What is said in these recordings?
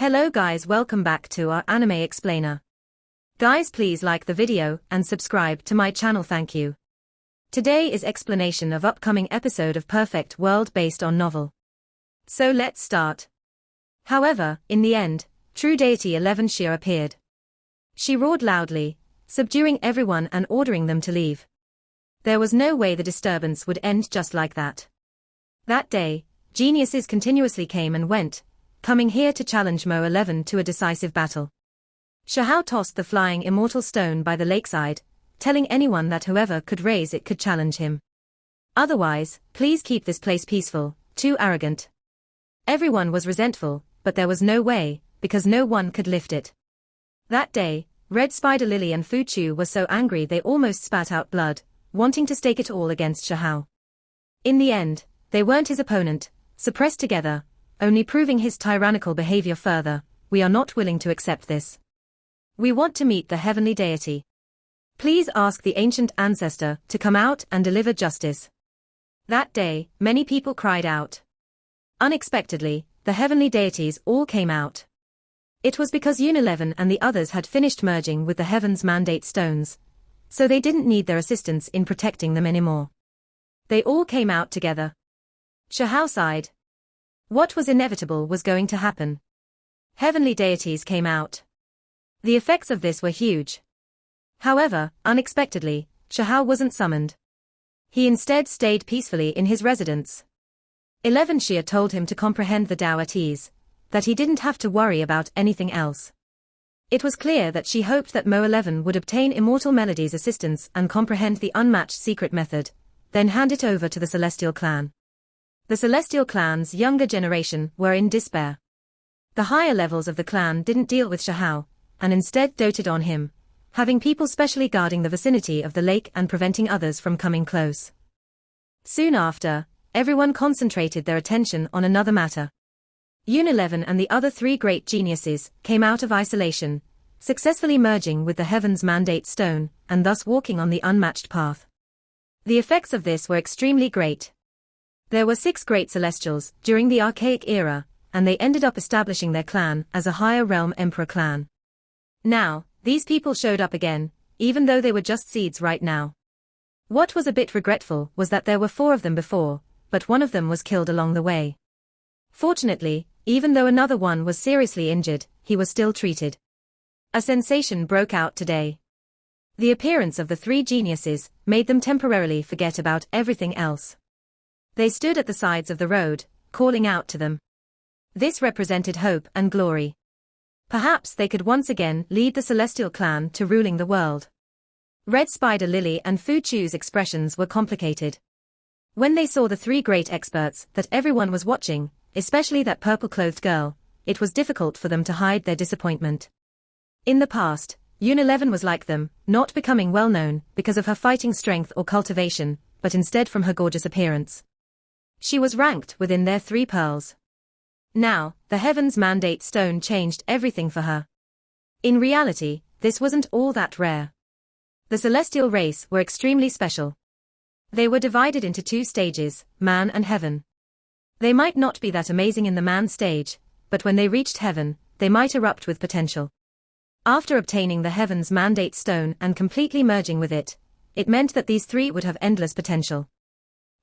Hello guys, welcome back to our anime explainer. Guys, please like the video and subscribe to my channel, thank you. Today is explanation of upcoming episode of Perfect World based on novel. So let's start. However, in the end, true deity 11 Shia appeared. She roared loudly, subduing everyone and ordering them to leave. There was no way the disturbance would end just like that. That day, geniuses continuously came and went, coming here to challenge Mo 11 to a decisive battle. Shahao tossed the flying immortal stone by the lakeside, telling anyone that whoever could raise it could challenge him. Otherwise, please keep this place peaceful, too arrogant. Everyone was resentful, but there was no way, because no one could lift it. That day, Red Spider Lily and Fu Chu were so angry they almost spat out blood, wanting to stake it all against Shahao. In the end, they weren't his opponent, suppressed together, only proving his tyrannical behavior further. We are not willing to accept this. We want to meet the heavenly deity. Please ask the ancient ancestor to come out and deliver justice. That day, many people cried out. Unexpectedly, the heavenly deities all came out. It was because Un11 and the others had finished merging with the heavens mandate stones, so they didn't need their assistance in protecting them anymore. They all came out together. Shahao sighed. What was inevitable was going to happen. Heavenly deities came out. The effects of this were huge. However, unexpectedly, Shahao wasn't summoned. He instead stayed peacefully in his residence. 11 Shia told him to comprehend the Tao at ease, that he didn't have to worry about anything else. It was clear that she hoped that Mo 11 would obtain Immortal Melody's assistance and comprehend the unmatched secret method, then hand it over to the Celestial Clan. The Celestial Clan's younger generation were in despair. The higher levels of the clan didn't deal with Shahao, and instead doted on him, having people specially guarding the vicinity of the lake and preventing others from coming close. Soon after, everyone concentrated their attention on another matter. Un11 and the other three great geniuses came out of isolation, successfully merging with the Heaven's Mandate Stone, and thus walking on the unmatched path. The effects of this were extremely great. There were 6 great celestials during the Archaic era, and they ended up establishing their clan as a higher realm emperor clan. Now, these people showed up again, even though they were just seeds right now. What was a bit regretful was that there were 4 of them before, but one of them was killed along the way. Fortunately, even though another one was seriously injured, he was still treated. A sensation broke out today. The appearance of the 3 geniuses made them temporarily forget about everything else. They stood at the sides of the road, calling out to them. This represented hope and glory. Perhaps they could once again lead the Celestial Clan to ruling the world. Red Spider Lily and Fu Chu's expressions were complicated. When they saw the 3 great experts that everyone was watching, especially that purple-clothed girl, it was difficult for them to hide their disappointment. In the past, Un11 was like them, not becoming well-known because of her fighting strength or cultivation, but instead from her gorgeous appearance. She was ranked within their 3 pearls. Now, the Heaven's Mandate Stone changed everything for her. In reality, this wasn't all that rare. The celestial race were extremely special. They were divided into 2 stages, man and heaven. They might not be that amazing in the man stage, but when they reached heaven, they might erupt with potential. After obtaining the Heaven's Mandate Stone and completely merging with it, it meant that these 3 would have endless potential.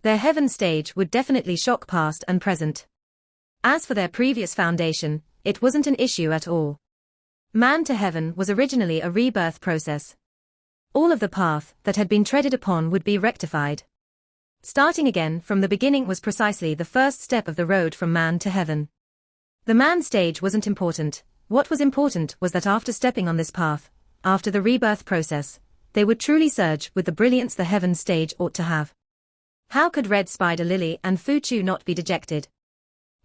Their heaven stage would definitely shock past and present. As for their previous foundation, it wasn't an issue at all. Man to heaven was originally a rebirth process. All of the path that had been treaded upon would be rectified. Starting again from the beginning was precisely the first step of the road from man to heaven. The man stage wasn't important. What was important was that after stepping on this path, after the rebirth process, they would truly surge with the brilliance the heaven stage ought to have. How could Red Spider Lily and Fu Chu not be dejected?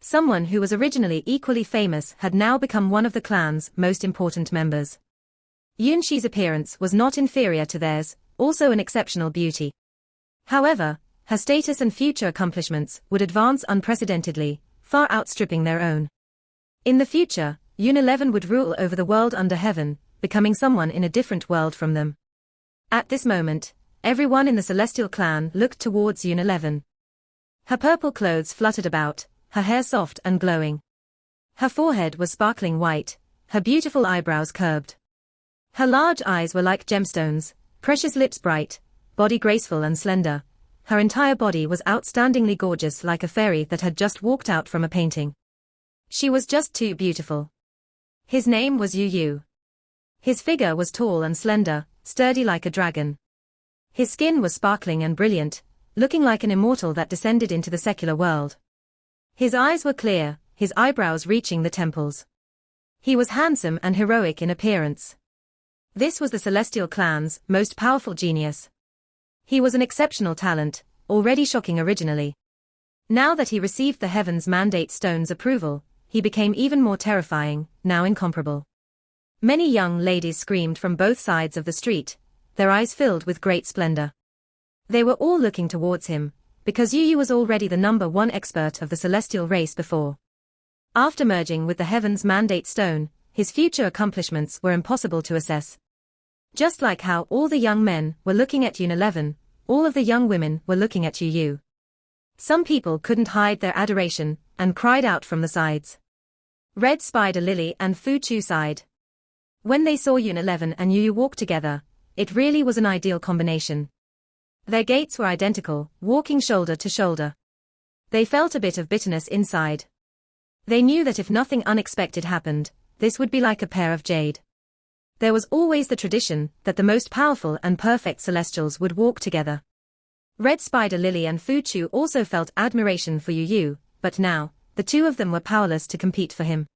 Someone who was originally equally famous had now become one of the clan's most important members. Yunxi's appearance was not inferior to theirs, also an exceptional beauty. However, her status and future accomplishments would advance unprecedentedly, far outstripping their own. In the future, Un11 would rule over the world under heaven, becoming someone in a different world from them. At this moment, everyone in the Celestial Clan looked towards Un11. Her purple clothes fluttered about, her hair soft and glowing. Her forehead was sparkling white, her beautiful eyebrows curved. Her large eyes were like gemstones, precious lips bright, body graceful and slender. Her entire body was outstandingly gorgeous, like a fairy that had just walked out from a painting. She was just too beautiful. His name was Yu Yu. His figure was tall and slender, sturdy like a dragon. His skin was sparkling and brilliant, looking like an immortal that descended into the secular world. His eyes were clear, his eyebrows reaching the temples. He was handsome and heroic in appearance. This was the Celestial clan's most powerful genius. He was an exceptional talent, already shocking originally. Now that he received the Heaven's Mandate Stone's approval, he became even more terrifying, now incomparable. Many young ladies screamed from both sides of the street, their eyes filled with great splendor. They were all looking towards him, because Yu Yu was already the #1 expert of the Celestial race before. After merging with the Heaven's Mandate Stone, his future accomplishments were impossible to assess. Just like how all the young men were looking at Unileven, all of the young women were looking at Yu Yu. Some people couldn't hide their adoration, and cried out from the sides. Red Spider Lily and Fu Chu sighed. When they saw Unileven and Yu Yu walk together, it really was an ideal combination. Their gaits were identical, walking shoulder to shoulder. They felt a bit of bitterness inside. They knew that if nothing unexpected happened, this would be like a pair of jade. There was always the tradition that the most powerful and perfect Celestials would walk together. Red Spider Lily and Fu Chu also felt admiration for Yu Yu, but now, the two of them were powerless to compete for him.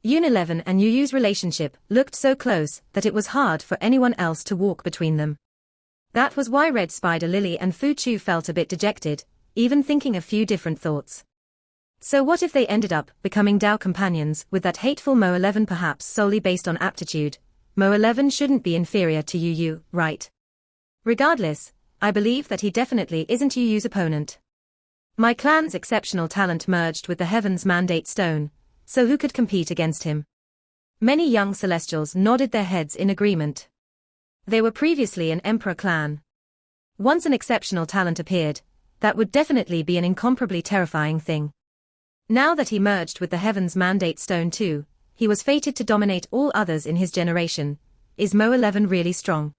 Unileven and Yu Yu's relationship looked so close that it was hard for anyone else to walk between them. That was why Red Spider Lily and Fu Chu felt a bit dejected, even thinking a few different thoughts. So what if they ended up becoming Dao companions with that hateful Mo11, perhaps solely based on aptitude? Mo11 shouldn't be inferior to Yu Yu, right? Regardless, I believe that he definitely isn't Yu Yu's opponent. My clan's exceptional talent merged with the Heaven's Mandate Stone, so who could compete against him? Many young Celestials nodded their heads in agreement. They were previously an Emperor clan. Once an exceptional talent appeared, that would definitely be an incomparably terrifying thing. Now that he merged with the Heaven's Mandate Stone too, he was fated to dominate all others in his generation. Is Mo11 really strong?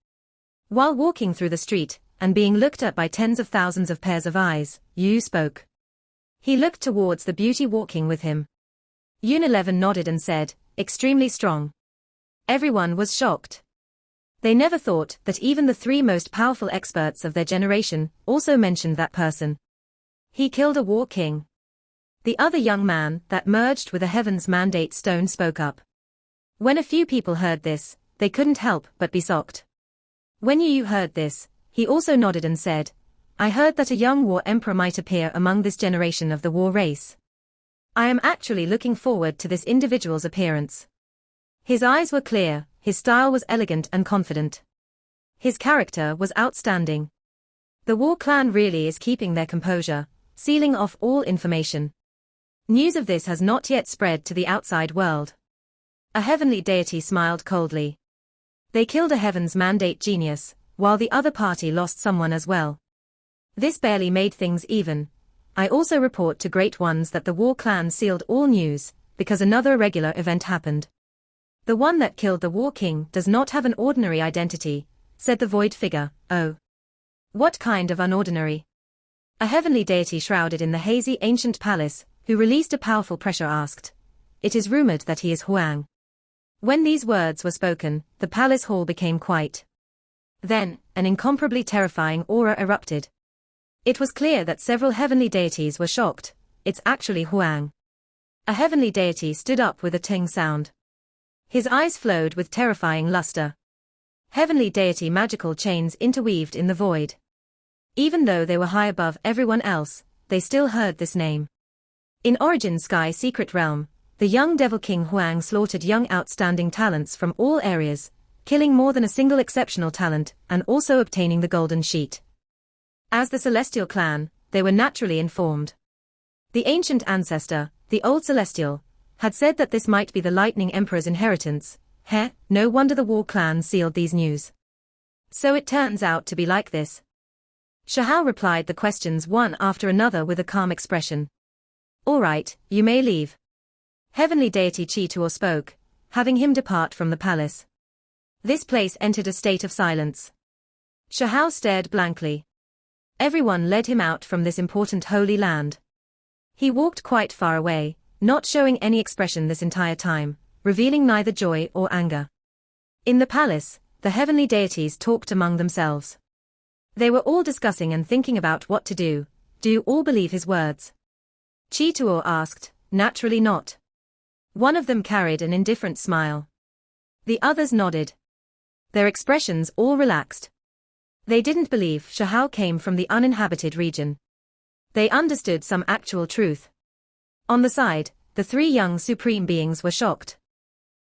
While walking through the street, and being looked at by tens of thousands of pairs of eyes, Yu spoke. He looked towards the beauty walking with him. Unileven nodded and said, extremely strong. Everyone was shocked. They never thought that even the three most powerful experts of their generation also mentioned that person. He killed a war king. The other young man that merged with the Heaven's Mandate Stone spoke up. When a few people heard this, they couldn't help but be shocked. When Yu Yu heard this, he also nodded and said, I heard that a young war emperor might appear among this generation of the war race. I am actually looking forward to this individual's appearance. His eyes were clear, his style was elegant and confident. His character was outstanding. The war clan really is keeping their composure, sealing off all information. News of this has not yet spread to the outside world. A heavenly deity smiled coldly. They killed a Heaven's Mandate genius, while the other party lost someone as well. This barely made things even. I also report to Great Ones that the war clan sealed all news, because another irregular event happened. The one that killed the war king does not have an ordinary identity, said the void figure. Oh. What kind of unordinary? A heavenly deity shrouded in the hazy ancient palace, who released a powerful pressure, asked. It is rumored that he is Huang. When these words were spoken, the palace hall became quiet. Then, an incomparably terrifying aura erupted. It was clear that several heavenly deities were shocked. It's actually Huang. A heavenly deity stood up with a ting sound. His eyes flowed with terrifying luster. Heavenly deity magical chains interweaved in the void. Even though they were high above everyone else, they still heard this name. In Origin Sky Secret Realm, the young Devil King Huang slaughtered young outstanding talents from all areas, killing more than a single exceptional talent, and also obtaining the Golden Sheet. As the Celestial clan, they were naturally informed. The ancient ancestor, the Old Celestial, had said that this might be the Lightning Emperor's inheritance. No wonder the war clan sealed these news. So it turns out to be like this. Shahao replied the questions one after another with a calm expression. All right, you may leave. Heavenly deity Chi-Tuor spoke, having him depart from the palace. This place entered a state of silence. Shahao stared blankly. Everyone led him out from this important holy land. He walked quite far away, not showing any expression this entire time, revealing neither joy or anger. In the palace, the heavenly deities talked among themselves. They were all discussing and thinking about what to do. Do you all believe his words? Chi-Tuor asked. Naturally not. One of them carried an indifferent smile. The others nodded. Their expressions all relaxed. They didn't believe Shahao came from the uninhabited region. They understood some actual truth. On the side, the three young supreme beings were shocked.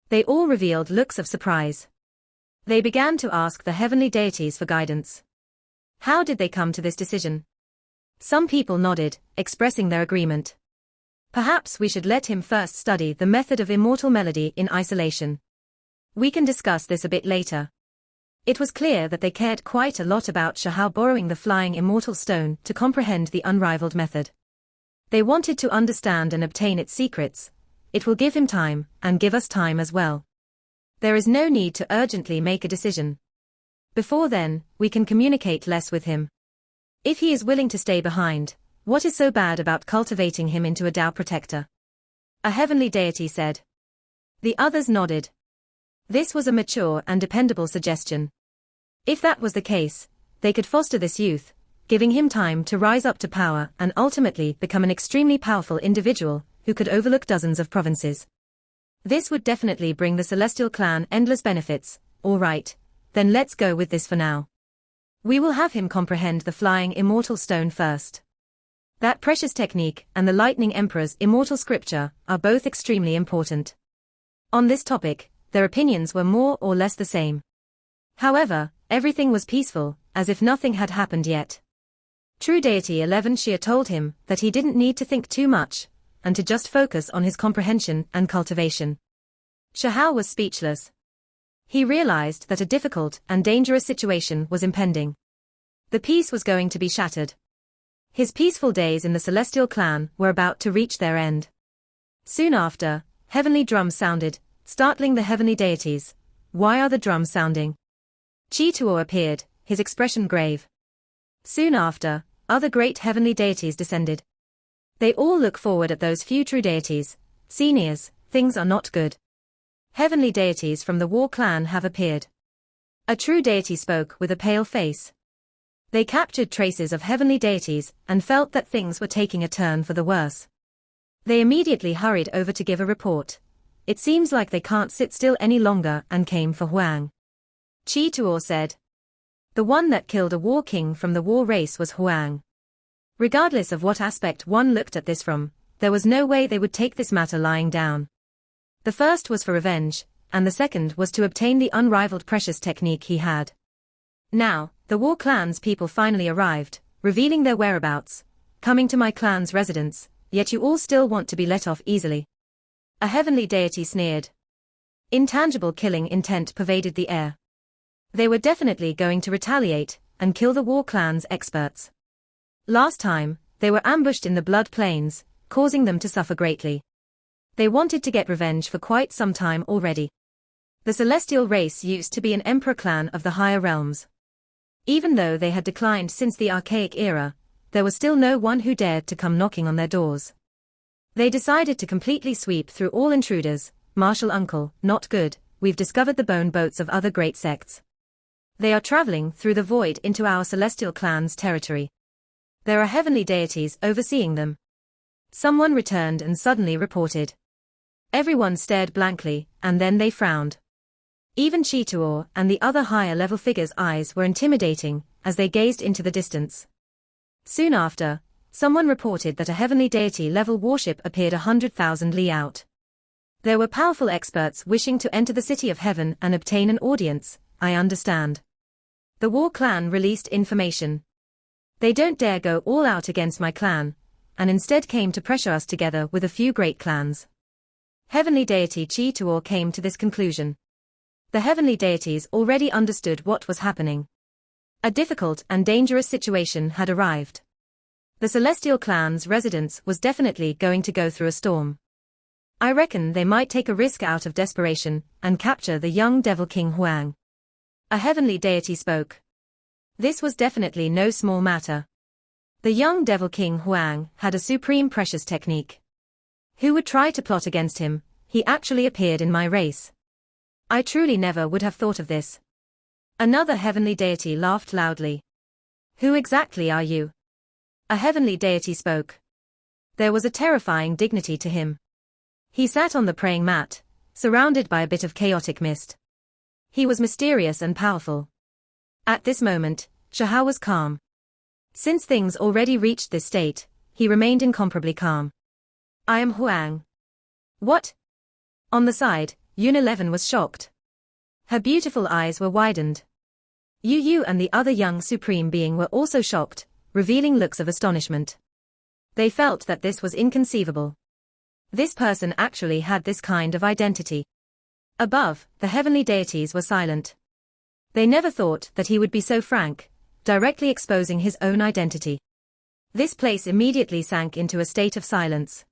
They all revealed looks of surprise. They began to ask the heavenly deities for guidance. How did they come to this decision? Some people nodded, expressing their agreement. Perhaps we should let him first study the method of immortal melody in isolation. We can discuss this a bit later. It was clear that they cared quite a lot about Shahao borrowing the flying immortal stone to comprehend the unrivaled method. They wanted to understand and obtain its secrets. It will give him time, and give us time as well. There is no need to urgently make a decision. Before then, we can communicate less with him. If he is willing to stay behind, what is so bad about cultivating him into a Tao protector? A heavenly deity said. The others nodded. This was a mature and dependable suggestion. If that was the case, they could foster this youth, giving him time to rise up to power and ultimately become an extremely powerful individual who could overlook dozens of provinces. This would definitely bring the Celestial clan endless benefits. All right, then let's go with this for now. We will have him comprehend the flying immortal stone first. That precious technique and the Lightning Emperor's immortal scripture are both extremely important. On this topic, their opinions were more or less the same. However, everything was peaceful, as if nothing had happened yet. True Deity 11 Shia told him that he didn't need to think too much, and to just focus on his comprehension and cultivation. Shahao was speechless. He realized that a difficult and dangerous situation was impending. The peace was going to be shattered. His peaceful days in the Celestial clan were about to reach their end. Soon after, heavenly drums sounded, startling the heavenly deities. Why are the drums sounding? Chi-Tuor appeared, his expression grave. Soon after, other great heavenly deities descended. They all look forward at those few true deities. Seniors, things are not good. Heavenly deities from the War clan have appeared. A true deity spoke with a pale face. They captured traces of heavenly deities and felt that things were taking a turn for the worse. They immediately hurried over to give a report. It seems like they can't sit still any longer and came for Huang. Chi-Tuor said. The one that killed a war king from the war race was Huang. Regardless of what aspect one looked at this from, there was no way they would take this matter lying down. The first was for revenge, and the second was to obtain the unrivaled precious technique he had. Now, the War clan's people finally arrived, revealing their whereabouts, coming to my clan's residence, yet you all still want to be let off easily. A heavenly deity sneered. Intangible killing intent pervaded the air. They were definitely going to retaliate and kill the War clan's experts. Last time, they were ambushed in the Blood Plains, causing them to suffer greatly. They wanted to get revenge for quite some time already. The Celestial race used to be an emperor clan of the higher realms. Even though they had declined since the archaic era, there was still no one who dared to come knocking on their doors. They decided to completely sweep through all intruders. Martial uncle, not good, we've discovered the bone boats of other great sects. They are traveling through the void into our Celestial clan's territory. There are heavenly deities overseeing them. Someone returned and suddenly reported. Everyone stared blankly, and then they frowned. Even Chi-Tuor and the other higher-level figures' eyes were intimidating as they gazed into the distance. Soon after, someone reported that a heavenly deity-level warship appeared 100,000 li out. There were powerful experts wishing to enter the City of Heaven and obtain an audience, I understand. The War clan released information. They don't dare go all out against my clan, and instead came to pressure us together with a few great clans. Heavenly deity Chi-Tuor came to this conclusion. The heavenly deities already understood what was happening. A difficult and dangerous situation had arrived. The Celestial clan's residence was definitely going to go through a storm. I reckon they might take a risk out of desperation and capture the young devil king Huang. A heavenly deity spoke. This was definitely no small matter. The young devil king Huang had a supreme precious technique. Who would try to plot against him? He actually appeared in my race. I truly never would have thought of this. Another heavenly deity laughed loudly. Who exactly are you? A heavenly deity spoke. There was a terrifying dignity to him. He sat on the praying mat, surrounded by a bit of chaotic mist. He was mysterious and powerful. At this moment, Shahao was calm. Since things already reached this state, he remained incomparably calm. I am Huang. What? On the side, Yun-11 was shocked. Her beautiful eyes were widened. Yu and the other young supreme being were also shocked, revealing looks of astonishment. They felt that this was inconceivable. This person actually had this kind of identity. Above, the heavenly deities were silent. They never thought that he would be so frank, directly exposing his own identity. This place immediately sank into a state of silence.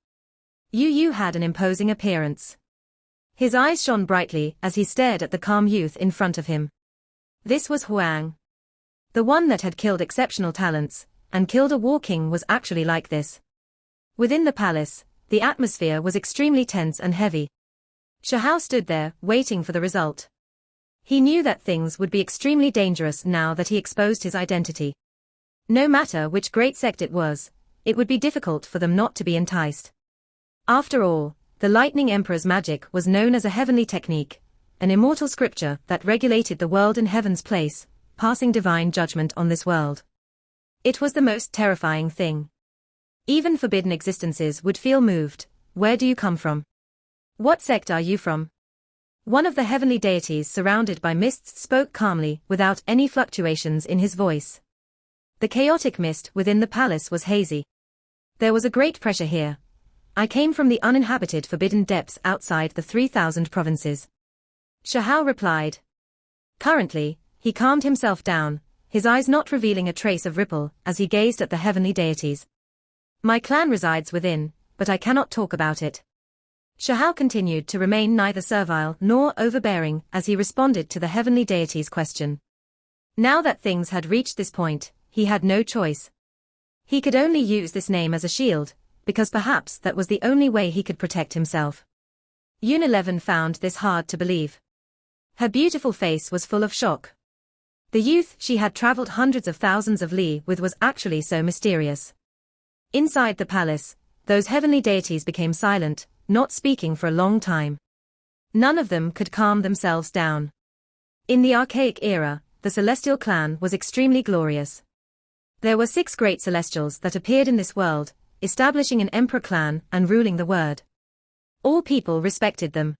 Yu had an imposing appearance. His eyes shone brightly as he stared at the calm youth in front of him. This was Huang. The one that had killed exceptional talents, and killed a war king, was actually like this. Within the palace, the atmosphere was extremely tense and heavy. Shahao stood there, waiting for the result. He knew that things would be extremely dangerous now that he exposed his identity. No matter which great sect it was, it would be difficult for them not to be enticed. After all, the Lightning Emperor's magic was known as a heavenly technique, an immortal scripture that regulated the world in heaven's place, passing divine judgment on this world. It was the most terrifying thing. Even forbidden existences would feel moved. Where do you come from? What sect are you from? One of the heavenly deities surrounded by mists spoke calmly without any fluctuations in his voice. The chaotic mist within the palace was hazy. There was a great pressure here. I came from the uninhabited forbidden depths outside the 3,000 provinces. Shahao replied. Currently, he calmed himself down, his eyes not revealing a trace of ripple as he gazed at the heavenly deities. My clan resides within, but I cannot talk about it. Shahao continued to remain neither servile nor overbearing as he responded to the heavenly deity's question. Now that things had reached this point, he had no choice. He could only use this name as a shield, because perhaps that was the only way he could protect himself. Yun-11 found this hard to believe. Her beautiful face was full of shock. The youth she had traveled hundreds of thousands of li with was actually so mysterious. Inside the palace, those heavenly deities became silent, not speaking for a long time. None of them could calm themselves down. In the archaic era, the celestial clan was extremely glorious. There were 6 great celestials that appeared in this world, establishing an emperor clan and ruling the world. All people respected them.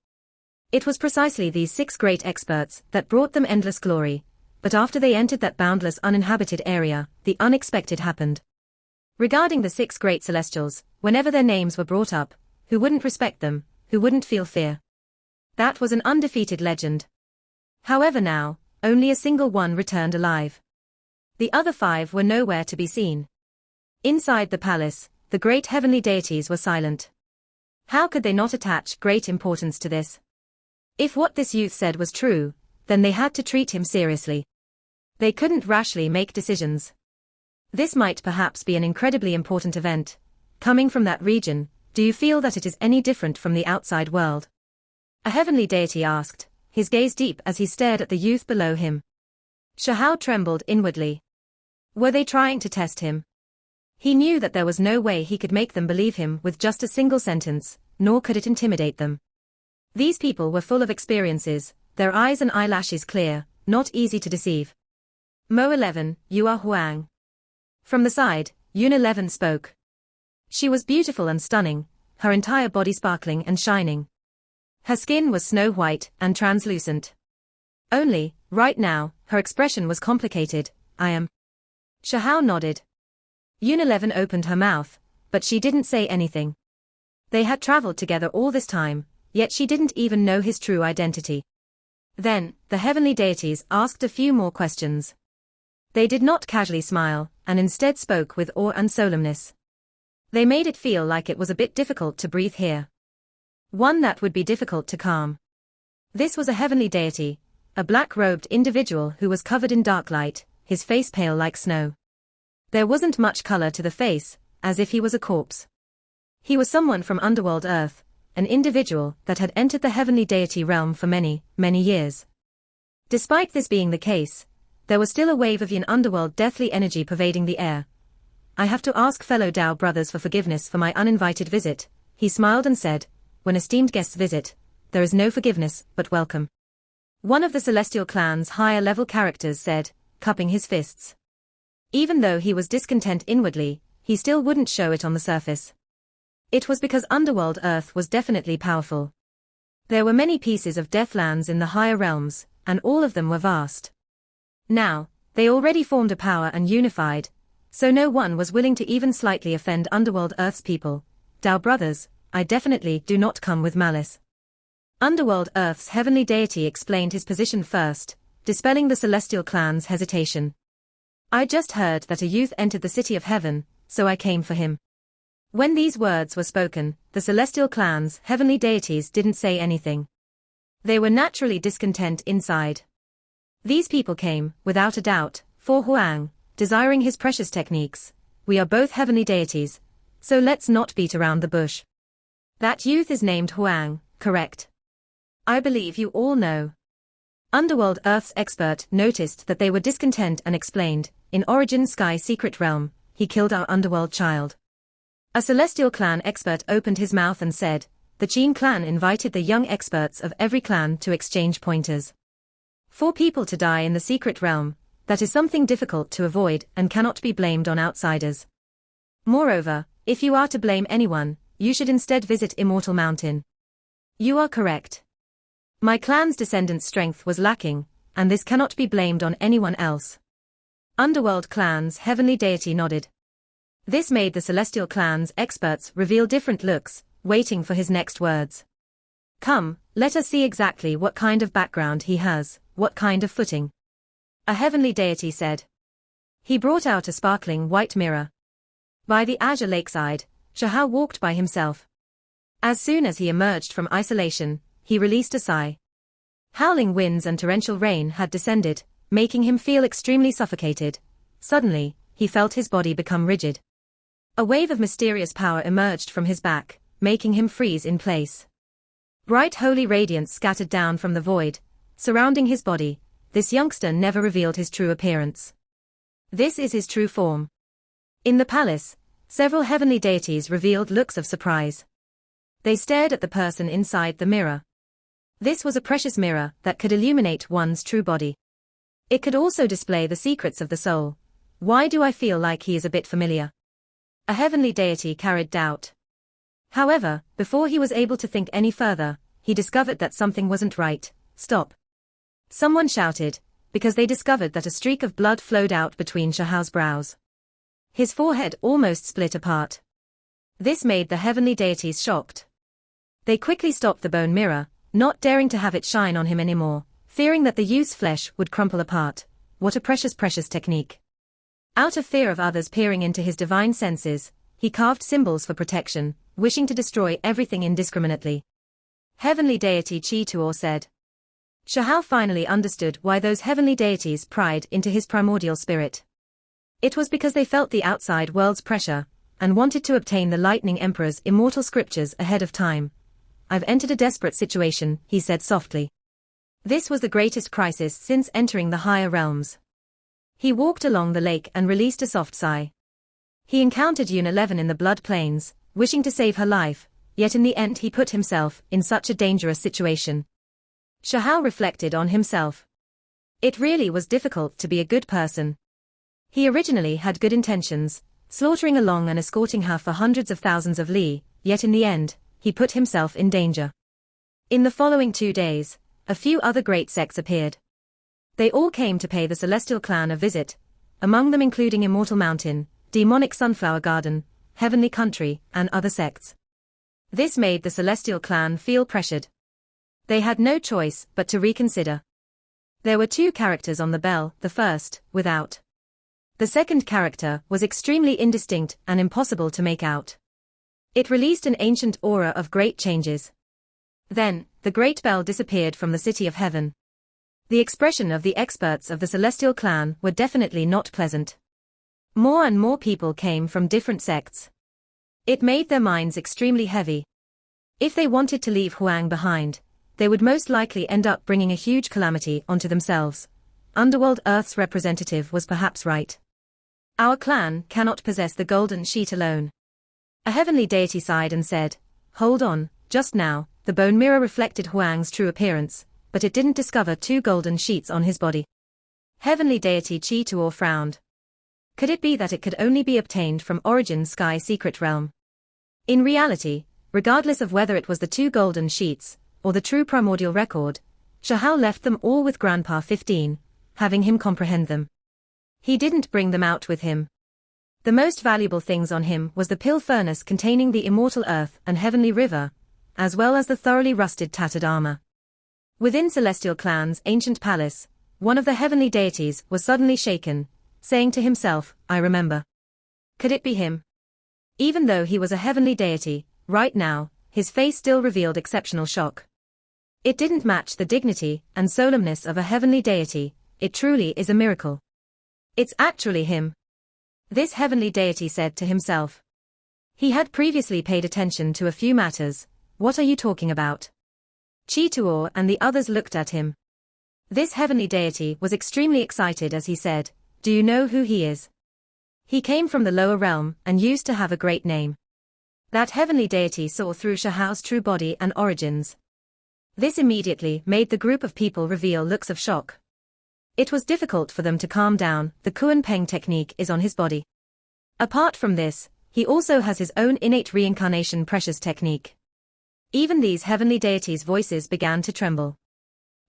It was precisely these 6 great experts that brought them endless glory, but after they entered that boundless uninhabited area, the unexpected happened. Regarding the 6 great celestials, whenever their names were brought up, who wouldn't respect them, who wouldn't feel fear? That was an undefeated legend. However now, only a single one returned alive. The other 5 were nowhere to be seen. Inside the palace, the great heavenly deities were silent. How could they not attach great importance to this? If what this youth said was true, then they had to treat him seriously. They couldn't rashly make decisions. This might perhaps be an incredibly important event. Coming from that region, do you feel that it is any different from the outside world? A heavenly deity asked, his gaze deep as he stared at the youth below him. Shahao trembled inwardly. Were they trying to test him? He knew that there was no way he could make them believe him with just a single sentence, nor could it intimidate them. These people were full of experiences, their eyes and eyelashes clear, not easy to deceive. Mo-11, you are Huang. From the side, Yun-11 spoke. She was beautiful and stunning, her entire body sparkling and shining. Her skin was snow white and translucent. Only, right now, her expression was complicated. I am. Shahao nodded. Yun-11 opened her mouth, but she didn't say anything. They had traveled together all this time, yet she didn't even know his true identity. Then, the heavenly deities asked a few more questions. They did not casually smile, and instead spoke with awe and solemnness. They made it feel like it was a bit difficult to breathe here. One that would be difficult to calm. This was a heavenly deity, a black-robed individual who was covered in dark light, his face pale like snow. There wasn't much color to the face, as if he was a corpse. He was someone from underworld Earth, an individual that had entered the heavenly deity realm for many, many years. Despite this being the case, there was still a wave of yin underworld deathly energy pervading the air. I have to ask fellow Tao brothers for forgiveness for my uninvited visit, he smiled and said, when esteemed guests visit, there is no forgiveness but welcome. One of the celestial clan's higher-level characters said, cupping his fists. Even though he was discontent inwardly, he still wouldn't show it on the surface. It was because underworld Earth was definitely powerful. There were many pieces of Deathlands in the higher realms, and all of them were vast. Now, they already formed a power and unified, so no one was willing to even slightly offend underworld Earth's people. Tao brothers, I definitely do not come with malice. Underworld Earth's heavenly deity explained his position first, dispelling the celestial clan's hesitation. I just heard that a youth entered the city of heaven, so I came for him. When these words were spoken, the celestial clan's heavenly deities didn't say anything. They were naturally discontent inside. These people came, without a doubt, for Huang, desiring his precious techniques. We are both heavenly deities, so let's not beat around the bush. That youth is named Huang, correct? I believe you all know. Underworld Earth's expert noticed that they were discontent and explained, in Origin Sky Secret Realm, he killed our underworld child. A celestial clan expert opened his mouth and said, the Qin clan invited the young experts of every clan to exchange pointers. 4 people to die in the secret realm, that is something difficult to avoid and cannot be blamed on outsiders. Moreover, if you are to blame anyone, you should instead visit Immortal Mountain. You are correct. My clan's descendants' strength was lacking, and this cannot be blamed on anyone else. Underworld clan's heavenly deity nodded. This made the celestial clan's experts reveal different looks, waiting for his next words. Come, let us see exactly what kind of background he has, what kind of footing. A heavenly deity said. He brought out a sparkling white mirror. By the azure lakeside, Shahao walked by himself. As soon as he emerged from isolation, he released a sigh. Howling winds and torrential rain had descended, making him feel extremely suffocated. Suddenly, he felt his body become rigid. A wave of mysterious power emerged from his back, making him freeze in place. Bright holy radiance scattered down from the void, surrounding his body. This youngster never revealed his true appearance. This is his true form. In the palace, several heavenly deities revealed looks of surprise. They stared at the person inside the mirror. This was a precious mirror that could illuminate one's true body. It could also display the secrets of the soul. Why do I feel like he is a bit familiar? A heavenly deity carried doubt. However, before he was able to think any further, he discovered that something wasn't right. Stop. Someone shouted, because they discovered that a streak of blood flowed out between Shahao's brows. His forehead almost split apart. This made the heavenly deities shocked. They quickly stopped the bone mirror, not daring to have it shine on him anymore, fearing that the youth's flesh would crumple apart. What a precious technique. Out of fear of others peering into his divine senses, he carved symbols for protection, wishing to destroy everything indiscriminately. Heavenly deity Chi Tuor said. Shahao finally understood why those heavenly deities pried into his primordial spirit. It was because they felt the outside world's pressure, and wanted to obtain the Lightning Emperor's immortal scriptures ahead of time. I've entered a desperate situation, he said softly. This was the greatest crisis since entering the higher realms. He walked along the lake and released a soft sigh. He encountered Yun 11 in the Blood Plains, wishing to save her life, yet in the end he put himself in such a dangerous situation. Shahao reflected on himself. It really was difficult to be a good person. He originally had good intentions, slaughtering along and escorting her for hundreds of thousands of li, yet in the end, he put himself in danger. In the following 2 days, a few other great sects appeared. They all came to pay the Celestial Clan a visit, among them including Immortal Mountain, Demonic Sunflower Garden, Heavenly Country, and other sects. This made the Celestial Clan feel pressured. They had no choice but to reconsider. There were 2 characters on the bell, the first, without. The second character was extremely indistinct and impossible to make out. It released an ancient aura of great changes. Then, the great bell disappeared from the city of heaven. The expression of the experts of the celestial clan were definitely not pleasant. More and more people came from different sects. It made their minds extremely heavy. If they wanted to leave Huang behind, they would most likely end up bringing a huge calamity onto themselves. Underworld Earth's representative was perhaps right. Our clan cannot possess the golden sheet alone. A heavenly deity sighed and said, "Hold on, just now, the bone mirror reflected Huang's true appearance, but it didn't discover 2 golden sheets on his body." Heavenly deity Chi Tuor frowned. Could it be that it could only be obtained from Origin Sky Secret Realm? In reality, regardless of whether it was the 2 golden sheets, or the true primordial record, Shahao left them all with Grandpa 15, having him comprehend them. He didn't bring them out with him. The most valuable things on him was the pill furnace containing the immortal earth and heavenly river, as well as the thoroughly rusted tattered armor. Within Celestial Clan's ancient palace, one of the heavenly deities was suddenly shaken, saying to himself, "I remember." Could it be him? Even though he was a heavenly deity, right now, his face still revealed exceptional shock. It didn't match the dignity and solemnness of a heavenly deity. It truly is a miracle. It's actually him. This heavenly deity said to himself. He had previously paid attention to a few matters. What are you talking about? Chi Tuor and the others looked at him. This heavenly deity was extremely excited as he said, "Do you know who he is? He came from the lower realm and used to have a great name." That heavenly deity saw through Shahao's true body and origins. This immediately made the group of people reveal looks of shock. It was difficult for them to calm down. The Kuan Peng technique is on his body. Apart from this, he also has his own innate reincarnation precious technique. Even these heavenly deities' voices began to tremble.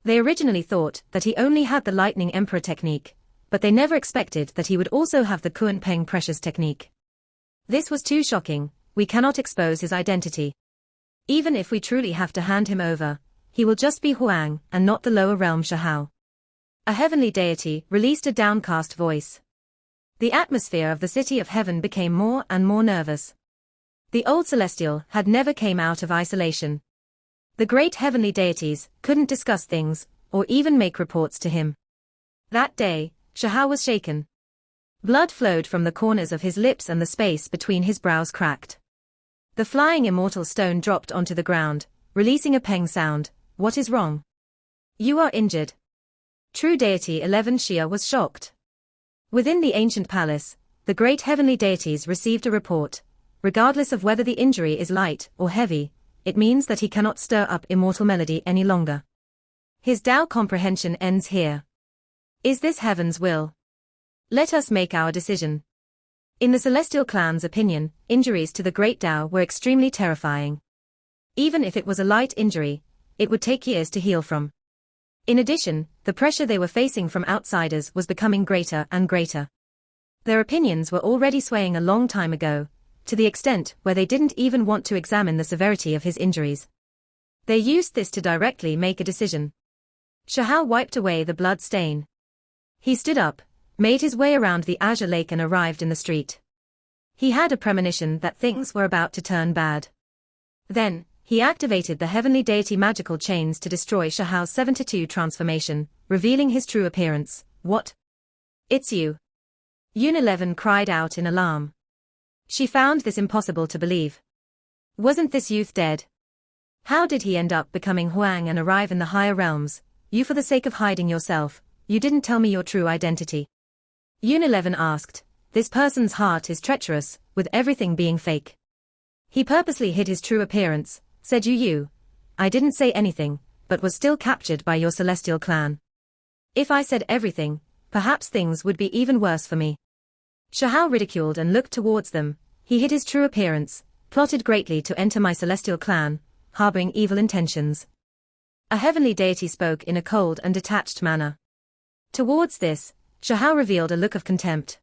They originally thought that he only had the Lightning Emperor technique, but they never expected that he would also have the Kuan Peng precious technique. This was too shocking. We cannot expose his identity. Even if we truly have to hand him over, he will just be Huang and not the lower realm Shahao. A heavenly deity released a downcast voice. The atmosphere of the city of heaven became more and more nervous. The old celestial had never came out of isolation. The great heavenly deities couldn't discuss things, or even make reports to him. That day, Shahao was shaken. Blood flowed from the corners of his lips and the space between his brows cracked. The flying immortal stone dropped onto the ground, releasing a peng sound. "What is wrong? You are injured." True deity 11 Shia was shocked. Within the ancient palace, the great heavenly deities received a report. Regardless of whether the injury is light or heavy, it means that he cannot stir up immortal melody any longer. His Tao comprehension ends here. Is this heaven's will? Let us make our decision. In the Celestial Clan's opinion, injuries to the great Tao were extremely terrifying. Even if it was a light injury, it would take years to heal from. In addition, the pressure they were facing from outsiders was becoming greater and greater. Their opinions were already swaying a long time ago, to the extent where they didn't even want to examine the severity of his injuries. They used this to directly make a decision. Shahao wiped away the blood stain. He stood up, made his way around the Azure Lake and arrived in the street. He had a premonition that things were about to turn bad. Then, he activated the heavenly deity magical chains to destroy Shahao's 72 transformation, revealing his true appearance. "What? It's you!" Yun-11 cried out in alarm. She found this impossible to believe. Wasn't this youth dead? How did he end up becoming Huang and arrive in the higher realms? "You, for the sake of hiding yourself, you didn't tell me your true identity?" Yun-11 asked. "This person's heart is treacherous, with everything being fake. He purposely hid his true appearance," said Yu. "I didn't say anything, but was still captured by your celestial clan. If I said everything, perhaps things would be even worse for me." Shahao ridiculed and looked towards them. "He hid his true appearance, plotted greatly to enter my celestial clan, harboring evil intentions." A heavenly deity spoke in a cold and detached manner. Towards this, Shahao revealed a look of contempt.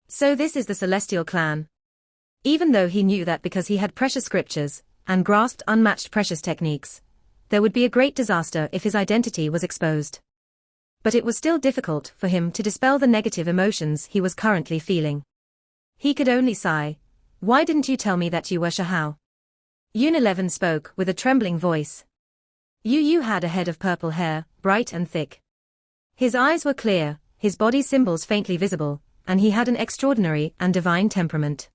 So this is the celestial clan. Even though he knew that because he had precious scriptures, and grasped unmatched precious techniques, there would be a great disaster if his identity was exposed. But it was still difficult for him to dispel the negative emotions he was currently feeling. He could only sigh. "Why didn't you tell me that you were Shahao?" Yun-11 spoke with a trembling voice. Yu had a head of purple hair, bright and thick. His eyes were clear, his body's symbols faintly visible, and he had an extraordinary and divine temperament.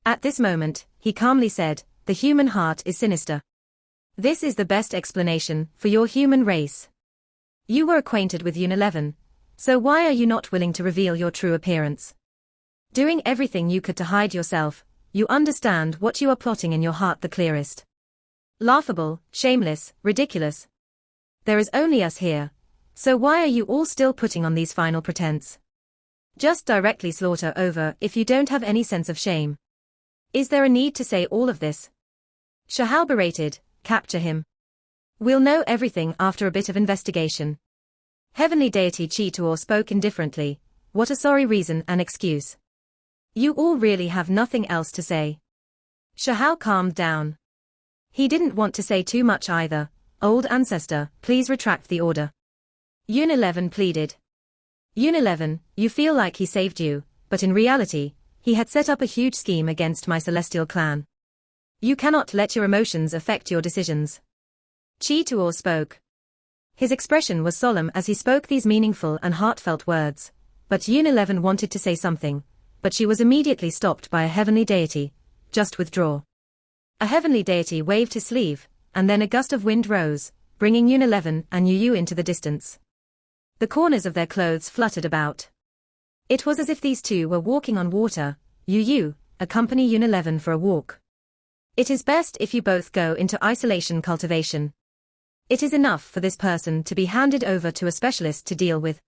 At this moment, he calmly said, "The human heart is sinister. This is the best explanation for your human race. You were acquainted with Unileven, so why are you not willing to reveal your true appearance? Doing everything you could to hide yourself, you understand what you are plotting in your heart the clearest. Laughable, shameless, ridiculous. There is only us here, so why are you all still putting on these final pretense? Just directly slaughter over if you don't have any sense of shame. Is there a need to say all of this?" Shahal berated, "Capture him. We'll know everything after a bit of investigation." Heavenly deity Cheetor spoke indifferently, "What a sorry reason and excuse. You all really have nothing else to say." Shahal calmed down. He didn't want to say too much either. "Old ancestor, please retract the order." Unileven pleaded. "Unileven, you feel like he saved you, but in reality, he had set up a huge scheme against my celestial clan. You cannot let your emotions affect your decisions." Cheetor spoke. His expression was solemn as he spoke these meaningful and heartfelt words, but Unileven wanted to say something, but she was immediately stopped by a heavenly deity. "Just withdraw." A heavenly deity waved his sleeve, and then a gust of wind rose, bringing Unileven and Yu into the distance. The corners of their clothes fluttered about. It was as if these two were walking on water. "Yu, accompany Unileven for a walk. It is best if you both go into isolation cultivation. It is enough for this person to be handed over to a specialist to deal with.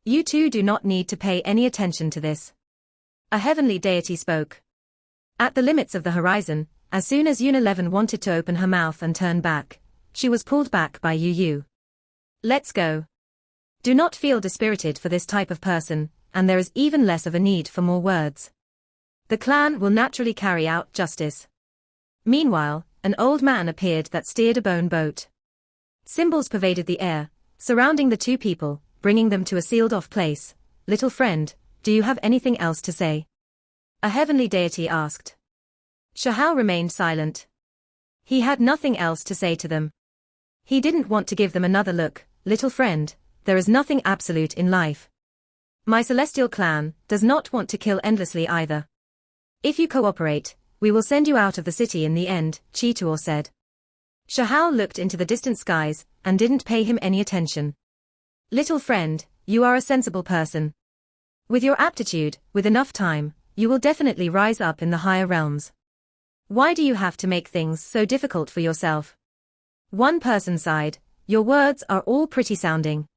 You two do not need to pay any attention to this." A heavenly deity spoke. At the limits of the horizon, as soon as Unileven wanted to open her mouth and turn back, she was pulled back by Yu. "Let's go. Do not feel dispirited for this type of person, and there is even less of a need for more words. The clan will naturally carry out justice." Meanwhile, an old man appeared that steered a bone boat. Symbols pervaded the air, surrounding the two people, bringing them to a sealed-off place. "Little friend, do you have anything else to say?" a heavenly deity asked. Shahal remained silent. He had nothing else to say to them. He didn't want to give them another look. "Little friend, there is nothing absolute in life. My celestial clan does not want to kill endlessly either. If you cooperate, we will send you out of the city in the end," Cheetor said. Shahal looked into the distant skies, and didn't pay him any attention. "Little friend, you are a sensible person. With your aptitude, with enough time, you will definitely rise up in the higher realms. Why do you have to make things so difficult for yourself?" One person sighed, "Your words are all pretty sounding.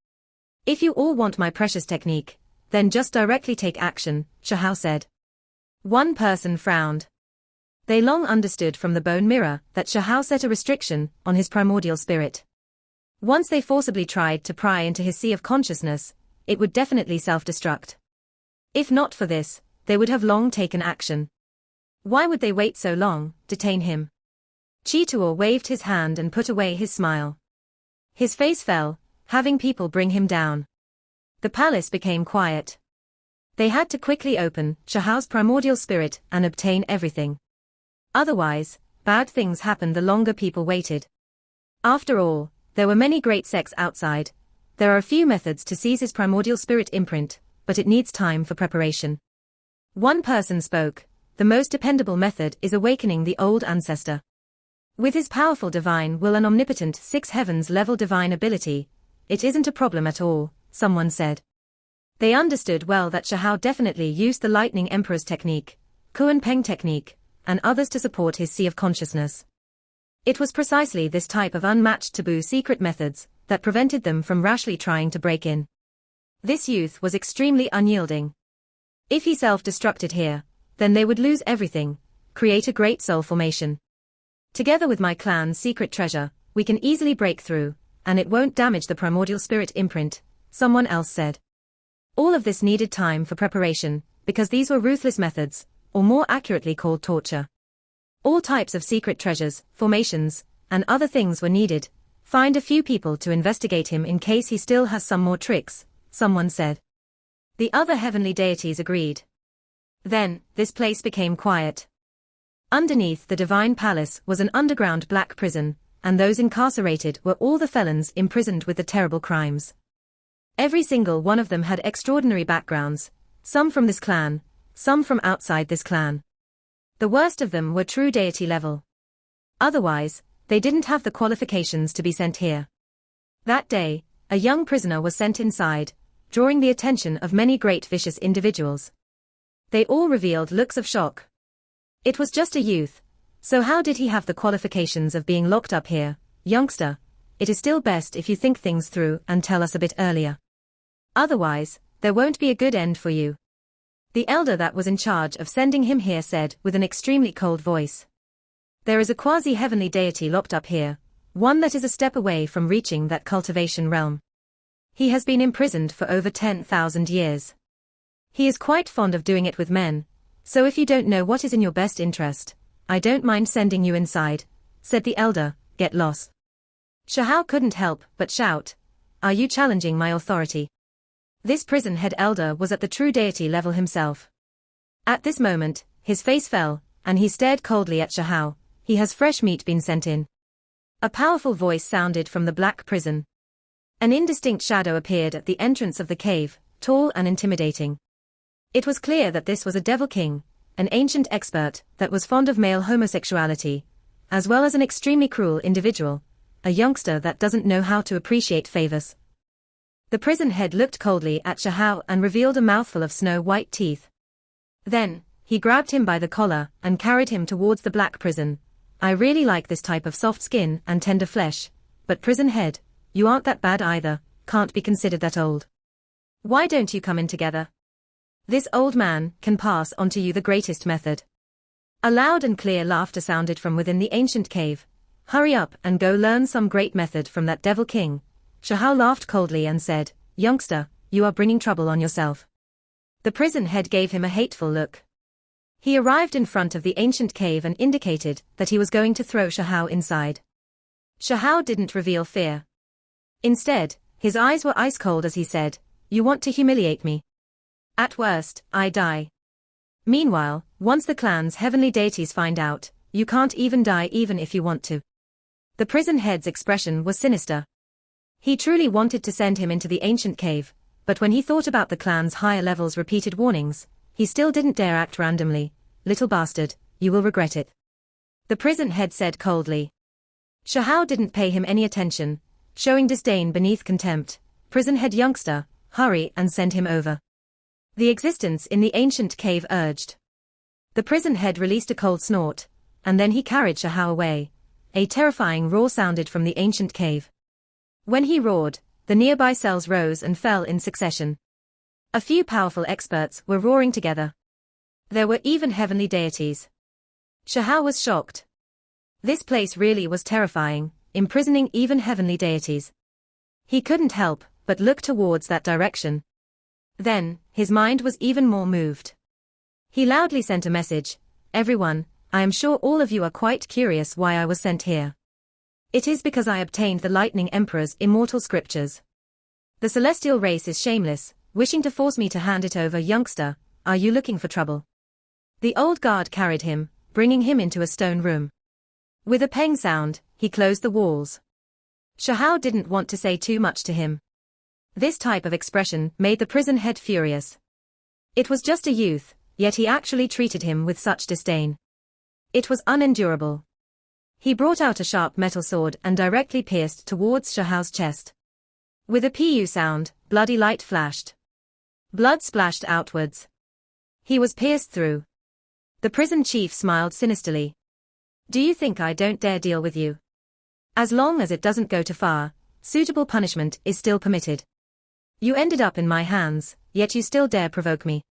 If you all want my precious technique, then just directly take action," Shahal said. One person frowned. They long understood from the bone mirror that Shahal set a restriction on his primordial spirit. Once they forcibly tried to pry into his sea of consciousness, it would definitely self-destruct. If not for this, they would have long taken action. Why would they wait so long, detain him? Cheetor waved his hand and put away his smile. His face fell, having people bring him down. The palace became quiet. They had to quickly open Shahal's primordial spirit and obtain everything. Otherwise, bad things happened the longer people waited. After all, there were many great sects outside. There are a few methods to seize his primordial spirit imprint, but it needs time for preparation. One person spoke. "The most dependable method is awakening the old ancestor. With his powerful divine will and omnipotent 6 heavens level divine ability, it isn't a problem at all," someone said. They understood well that Shahal definitely used the Lightning Emperor's technique, Kuan Peng technique, and others to support his sea of consciousness. It was precisely this type of unmatched taboo secret methods that prevented them from rashly trying to break in. This youth was extremely unyielding. If he self-destructed here, then they would lose everything, create a great soul formation. "Together with my clan's secret treasure, we can easily break through, and it won't damage the primordial spirit imprint," someone else said. All of this needed time for preparation, because these were ruthless methods, or more accurately called torture. All types of secret treasures, formations, and other things were needed. "Find a few people to investigate him in case he still has some more tricks," someone said. The other heavenly deities agreed. Then, this place became quiet. Underneath the divine palace was an underground black prison, and those incarcerated were all the felons imprisoned with the terrible crimes. Every single one of them had extraordinary backgrounds, some from this clan, some from outside this clan. The worst of them were true deity level. Otherwise, they didn't have the qualifications to be sent here. That day, a young prisoner was sent inside, drawing the attention of many great vicious individuals. They all revealed looks of shock. It was just a youth, so how did he have the qualifications of being locked up here? Youngster, it is still best if you think things through and tell us a bit earlier. Otherwise, there won't be a good end for you. The elder that was in charge of sending him here said with an extremely cold voice. There is a quasi-heavenly deity locked up here, one that is a step away from reaching that cultivation realm. He has been imprisoned for over 10,000 years. He is quite fond of doing it with men, so if you don't know what is in your best interest, I don't mind sending you inside, said the elder. Get lost. Shahao couldn't help but shout, are you challenging my authority? This prison head elder was at the true deity level himself. At this moment, his face fell, and he stared coldly at Shahao. He has fresh meat been sent in? A powerful voice sounded from the black prison. An indistinct shadow appeared at the entrance of the cave, tall and intimidating. It was clear that this was a devil king, an ancient expert that was fond of male homosexuality, as well as an extremely cruel individual, a youngster that doesn't know how to appreciate favors. The prison head looked coldly at Shahao and revealed a mouthful of snow-white teeth. Then, he grabbed him by the collar and carried him towards the black prison. I really like this type of soft skin and tender flesh, but prison head, you aren't that bad either, can't be considered that old. Why don't you come in together? This old man can pass on to you the greatest method. A loud and clear laughter sounded from within the ancient cave. Hurry up and go learn some great method from that devil king. Shahao laughed coldly and said, youngster, you are bringing trouble on yourself. The prison head gave him a hateful look. He arrived in front of the ancient cave and indicated that he was going to throw Shahao inside. Shahao didn't reveal fear. Instead, his eyes were ice cold as he said, you want to humiliate me? At worst, I die. Meanwhile, once the clan's heavenly deities find out, you can't even die even if you want to. The prison head's expression was sinister. He truly wanted to send him into the ancient cave, but when he thought about the clan's higher levels' repeated warnings, he still didn't dare act randomly. Little bastard, you will regret it. The prison head said coldly. Shahao didn't pay him any attention, showing disdain beneath contempt. Prison head youngster, hurry and send him over. The existence in the ancient cave urged. The prison head released a cold snort, and then he carried Shahao away. A terrifying roar sounded from the ancient cave. When he roared, the nearby cells rose and fell in succession. A few powerful experts were roaring together. There were even heavenly deities. Shahao was shocked. This place really was terrifying, imprisoning even heavenly deities. He couldn't help but look towards that direction. Then, his mind was even more moved. He loudly sent a message, everyone, I am sure all of you are quite curious why I was sent here. It is because I obtained the Lightning Emperor's immortal scriptures. The celestial race is shameless, wishing to force me to hand it over. Youngster, are you looking for trouble? The old guard carried him, bringing him into a stone room. With a pang sound, he closed the walls. Shahao didn't want to say too much to him. This type of expression made the prison head furious. It was just a youth, yet he actually treated him with such disdain. It was unendurable. He brought out a sharp metal sword and directly pierced towards Shahao's chest. With a pu sound, bloody light flashed. Blood splashed outwards. He was pierced through. The prison chief smiled sinisterly. Do you think I don't dare deal with you? As long as it doesn't go too far, suitable punishment is still permitted. You ended up in my hands, yet you still dare provoke me.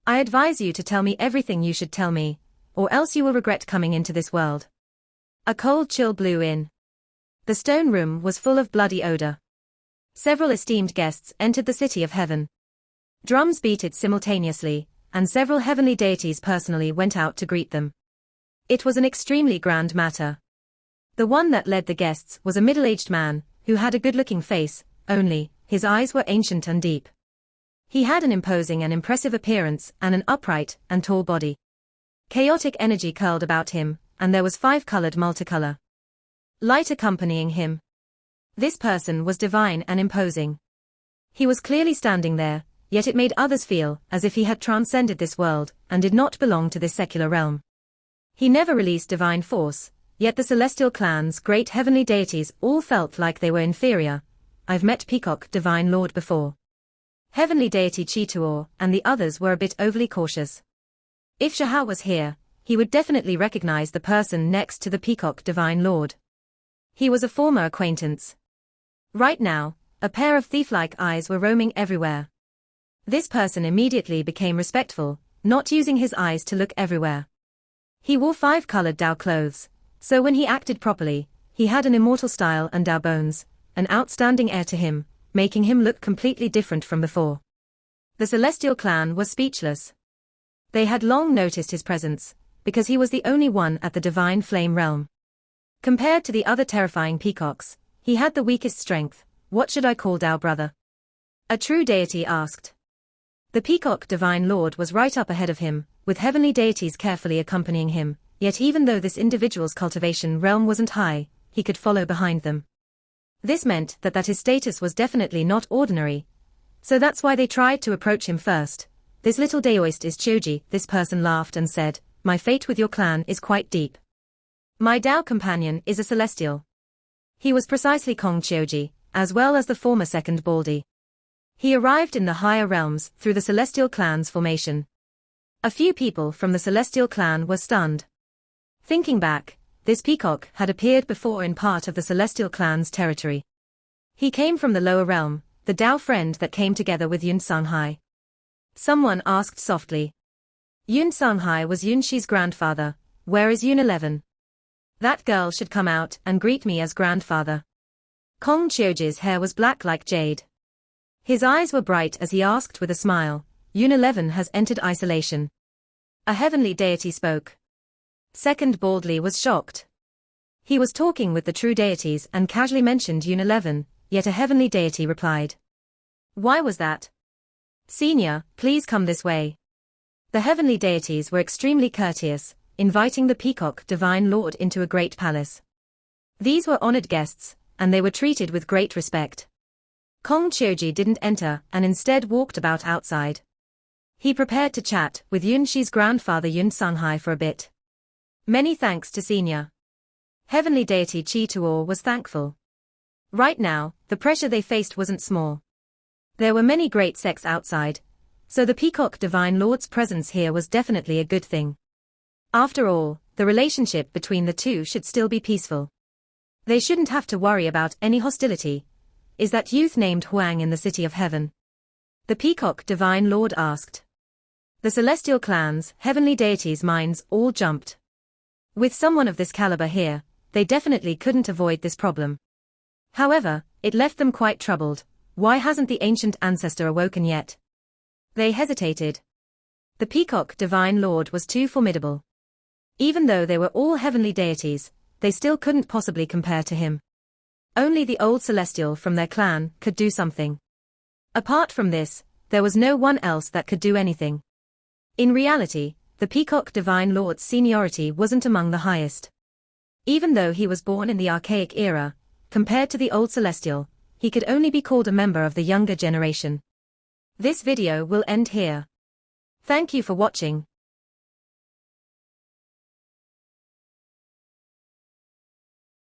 I advise you to tell me everything you should tell me, or else you will regret coming into this world. A cold chill blew in. The stone room was full of bloody odor. Several esteemed guests entered the city of heaven. Drums beat it simultaneously, and several heavenly deities personally went out to greet them. It was an extremely grand matter. The one that led the guests was a middle-aged man, who had a good-looking face, only, his eyes were ancient and deep. He had an imposing and impressive appearance and an upright and tall body. Chaotic energy curled about him, and there was 5-colored multicolor. Light accompanying him. This person was divine and imposing. He was clearly standing there, yet it made others feel as if he had transcended this world and did not belong to this secular realm. He never released divine force, yet the celestial clans, great heavenly deities, all felt like they were inferior. I've met Peacock Divine Lord before. Heavenly deity Chituor and the others were a bit overly cautious. If Shahar was here, he would definitely recognize the person next to the Peacock Divine Lord. He was a former acquaintance. Right now, a pair of thief-like eyes were roaming everywhere. This person immediately became respectful, not using his eyes to look everywhere. He wore 5-colored Dao clothes, so when he acted properly, he had an immortal style and Dao bones, an outstanding air to him, making him look completely different from before. The Celestial clan was speechless. They had long noticed his presence, because he was the only one at the Divine Flame realm. Compared to the other terrifying peacocks, he had the weakest strength. What should I call Dao brother? A true deity asked. The Peacock Divine Lord was right up ahead of him, with heavenly deities carefully accompanying him, yet even though this individual's cultivation realm wasn't high, he could follow behind them. This meant that his status was definitely not ordinary. So that's why they tried to approach him first. This little Daoist is Choji, this person laughed and said, my fate with your clan is quite deep. My Dao companion is a celestial. He was precisely Kong Choji, as well as the former second Baldy. He arrived in the higher realms through the Celestial clan's formation. A few people from the Celestial clan were stunned. Thinking back, this peacock had appeared before in part of the Celestial clan's territory. He came from the lower realm, the Dao friend that came together with Yun Sanghai. Someone asked softly. Yun Sanghai was Yun Shi's grandfather. Where is Yun 11? That girl should come out and greet me as grandfather. Kong Chioji's hair was black like jade. His eyes were bright as he asked with a smile, Yun 11 has entered isolation. A heavenly deity spoke. Second Baldly was shocked. He was talking with the true deities and casually mentioned Yun 11, yet a heavenly deity replied. Why was that? Senior, please come this way. The heavenly deities were extremely courteous, inviting the Peacock Divine Lord into a great palace. These were honored guests, and they were treated with great respect. Kong Chioji didn't enter and instead walked about outside. He prepared to chat with Yun Shi's grandfather Yun Sanghai for a bit. Many thanks to Senior. Heavenly deity Chi Tuor was thankful. Right now, the pressure they faced wasn't small. There were many great sects outside, so the Peacock Divine Lord's presence here was definitely a good thing. After all, the relationship between the two should still be peaceful. They shouldn't have to worry about any hostility. Is that youth named Huang in the City of Heaven? The Peacock Divine Lord asked. The Celestial clan's heavenly deities' minds all jumped. With someone of this caliber here, they definitely couldn't avoid this problem. However, it left them quite troubled. Why hasn't the ancient ancestor awoken yet? They hesitated. The Peacock Divine Lord was too formidable. Even though they were all heavenly deities, they still couldn't possibly compare to him. Only the old celestial from their clan could do something. Apart from this, there was no one else that could do anything. In reality, the Peacock Divine Lord's seniority wasn't among the highest. Even though he was born in the archaic era, compared to the old celestial, he could only be called a member of the younger generation. This video will end here. Thank you for watching.